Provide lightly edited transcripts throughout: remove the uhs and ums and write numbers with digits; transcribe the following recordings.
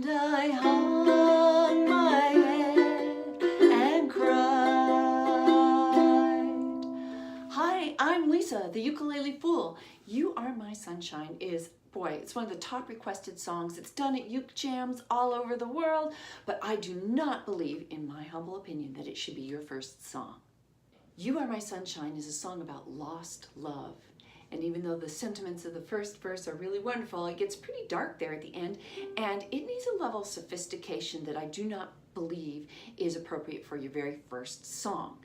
And I hung my head and cried. Hi, I'm Lisa, the Ukulele Fool. You Are My Sunshine is, boy, it's one of the top requested songs. It's done at uke jams all over the world, but I do not believe, in my humble opinion, that it should be your first song. You Are My Sunshine is a song about lost love. And even though the sentiments of the first verse are really wonderful, it gets pretty dark there at the end, and it needs a level of sophistication that I do not believe is appropriate for your very first song.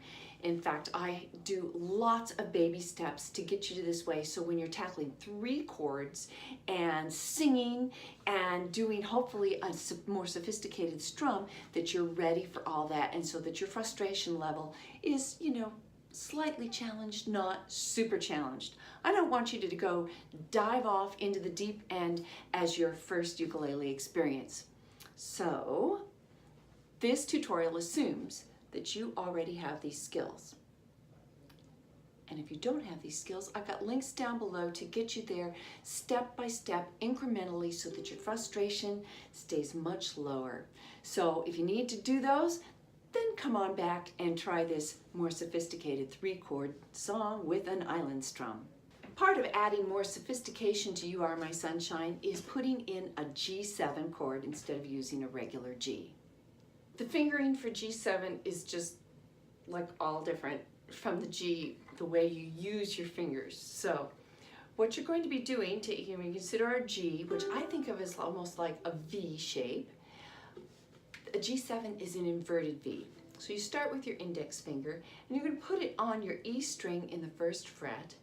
In fact, I do lots of baby steps to get you to this way, so when you're tackling 3 chords and singing and doing hopefully a more sophisticated strum, that you're ready for all that, and so that your frustration level is, slightly challenged, not super challenged. I don't want you to go dive off into the deep end as your first ukulele experience. So this tutorial assumes that you already have these skills. And if you don't have these skills, I've got links down below to get you there step by step, incrementally, so that your frustration stays much lower. So if you need to do those, then come on back and try this more sophisticated 3-chord song with an Island Strum. Part of adding more sophistication to You Are My Sunshine is putting in a G7 chord instead of using a regular G. The fingering for G7 is just like all different from the G, the way you use your fingers. So what you're going to be doing, consider our G, which I think of as almost like a V shape. A G7 is an inverted V. So you start with your index finger, and you're going to put it on your E string in the 1st fret,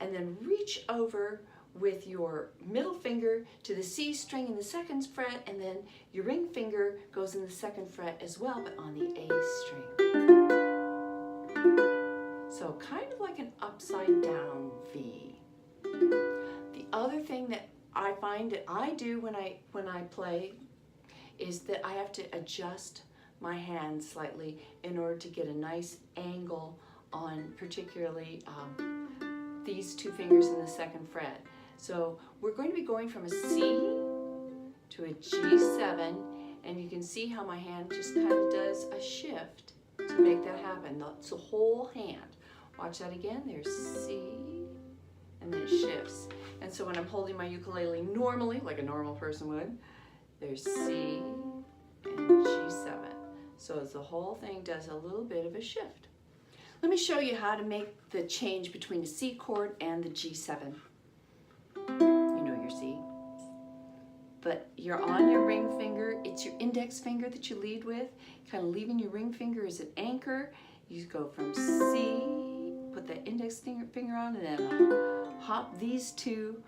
and then reach over with your middle finger to the C string in the 2nd fret, and then your ring finger goes in the 2nd fret as well, but on the A string. So kind of like an upside down V. The other thing that I find that I do when I play is that I have to adjust my hand slightly in order to get a nice angle on particularly these 2 fingers in the 2nd fret. So we're going to be going from a C to a G7, and you can see how my hand just kind of does a shift to make that happen. That's the whole hand. Watch that again. There's C, and then it shifts. And so when I'm holding my ukulele normally, like a normal person would, there's C and G7. So as the whole thing does a little bit of a shift. Let me show you how to make the change between the C chord and the G7. You know your C. But you're on your ring finger. It's your index finger that you lead with. Kind of leaving your ring finger as an anchor. You go from C, put the index finger on, and then hop these 2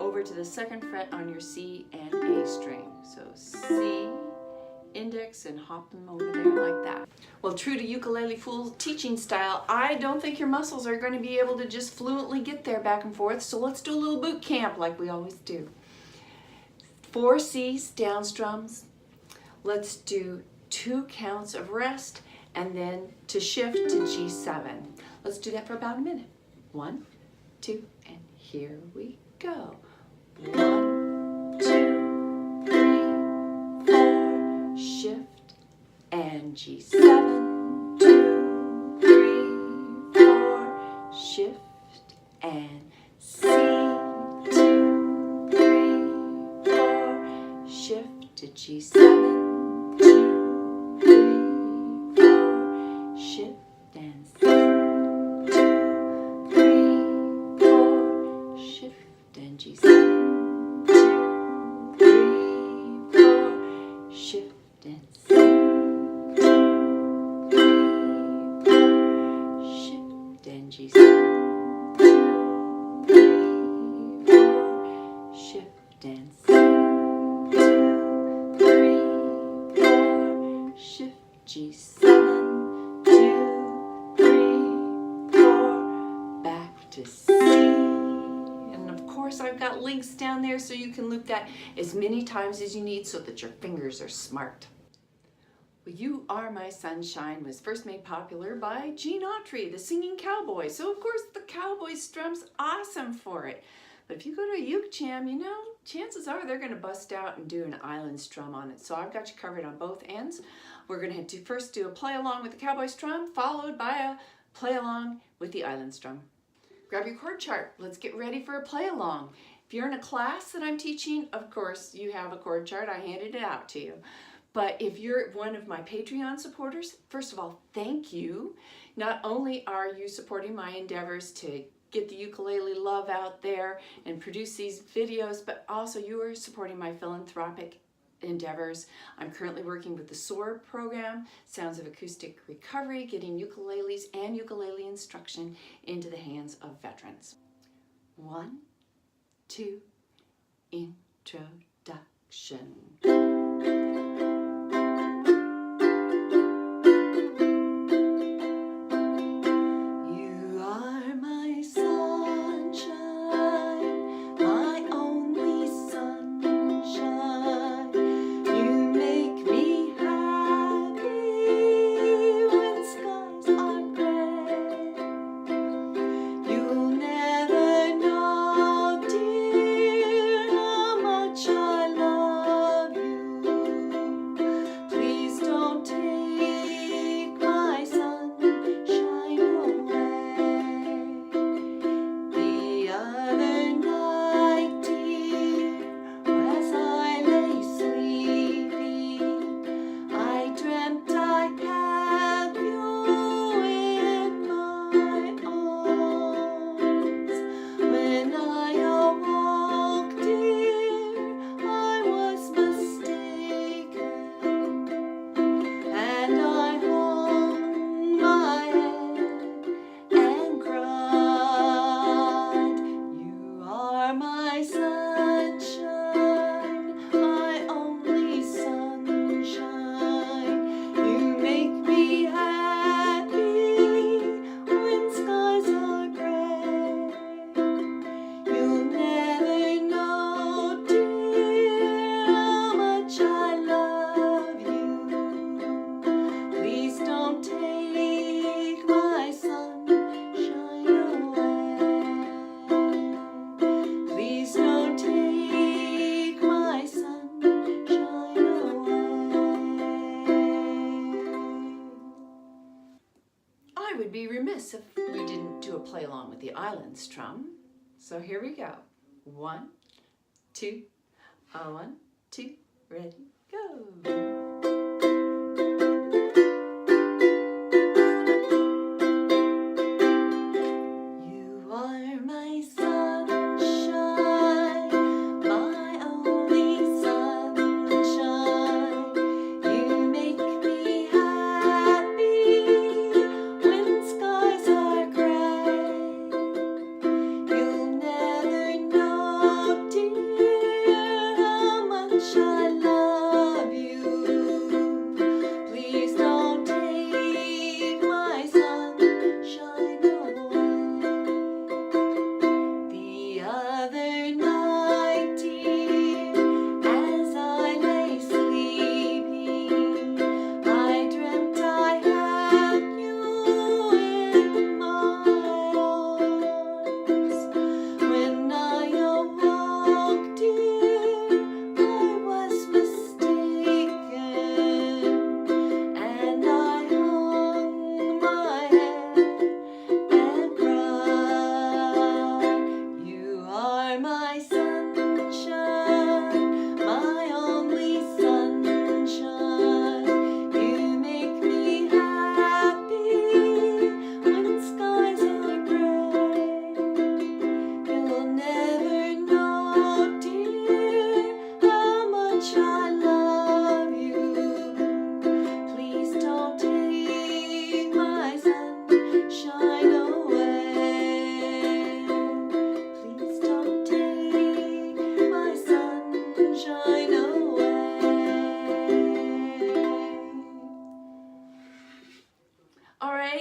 over to the 2nd fret on your C and A string. So C, index, and hop them over there like that. Well, true to Ukulele Fool teaching style, I don't think your muscles are going to be able to just fluently get there back and forth, so let's do a little boot camp like we always do. 4 C's, down strums. Let's do 2 counts of rest, and then to shift to G7. Let's do that for about a minute. 1, 2, and here we go. 1, 2, 3, 4, shift, and G7, 2, 3, 4, shift, and C, 2, 3, 4, shift to G7, 2, 3, 4, shift, and C, 2, 3, 4, shift, and G7, 2, 3, 4, shift, and C, 2, 3, 4, shift, and G7, 2, 3, 4, shift, and C, 2, 3, 4, shift, G7, 2, 3, 4, back to C. And of course I've got links down there so you can loop that as many times as you need so that your fingers are smart. Well, You Are My Sunshine was first made popular by Gene Autry, the singing cowboy. So of course the Cowboy Strum's awesome for it. But if you go to a uke jam, chances are they're going to bust out and do an Island Strum on it. So I've got you covered on both ends. We're going to first do a play along with the Cowboy Strum, followed by a play along with the Island Strum. Grab your chord chart. Let's get ready for a play along. If you're in a class that I'm teaching, of course you have a chord chart. I handed it out to you. But if you're one of my Patreon supporters, first of all, thank you. Not only are you supporting my endeavors to get the ukulele love out there and produce these videos, but also you are supporting my philanthropic endeavors. I'm currently working with the SOAR program, Sounds of Acoustic Recovery, getting ukuleles and ukulele instruction into the hands of veterans. 1, 2, introduction. I would be remiss if we didn't do a play along with the Island Strum. So here we go. 1, 2, 1, 2, ready, go.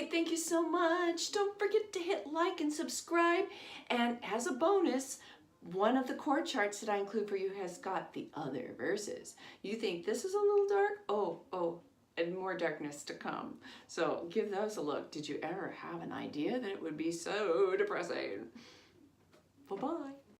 Thank you so much. Don't forget to hit like and subscribe. And as a bonus, one of the chord charts that I include for you has got the other verses. You think this is a little dark? Oh, and more darkness to come. So give those a look. Did you ever have an idea that it would be so depressing? Bye-bye.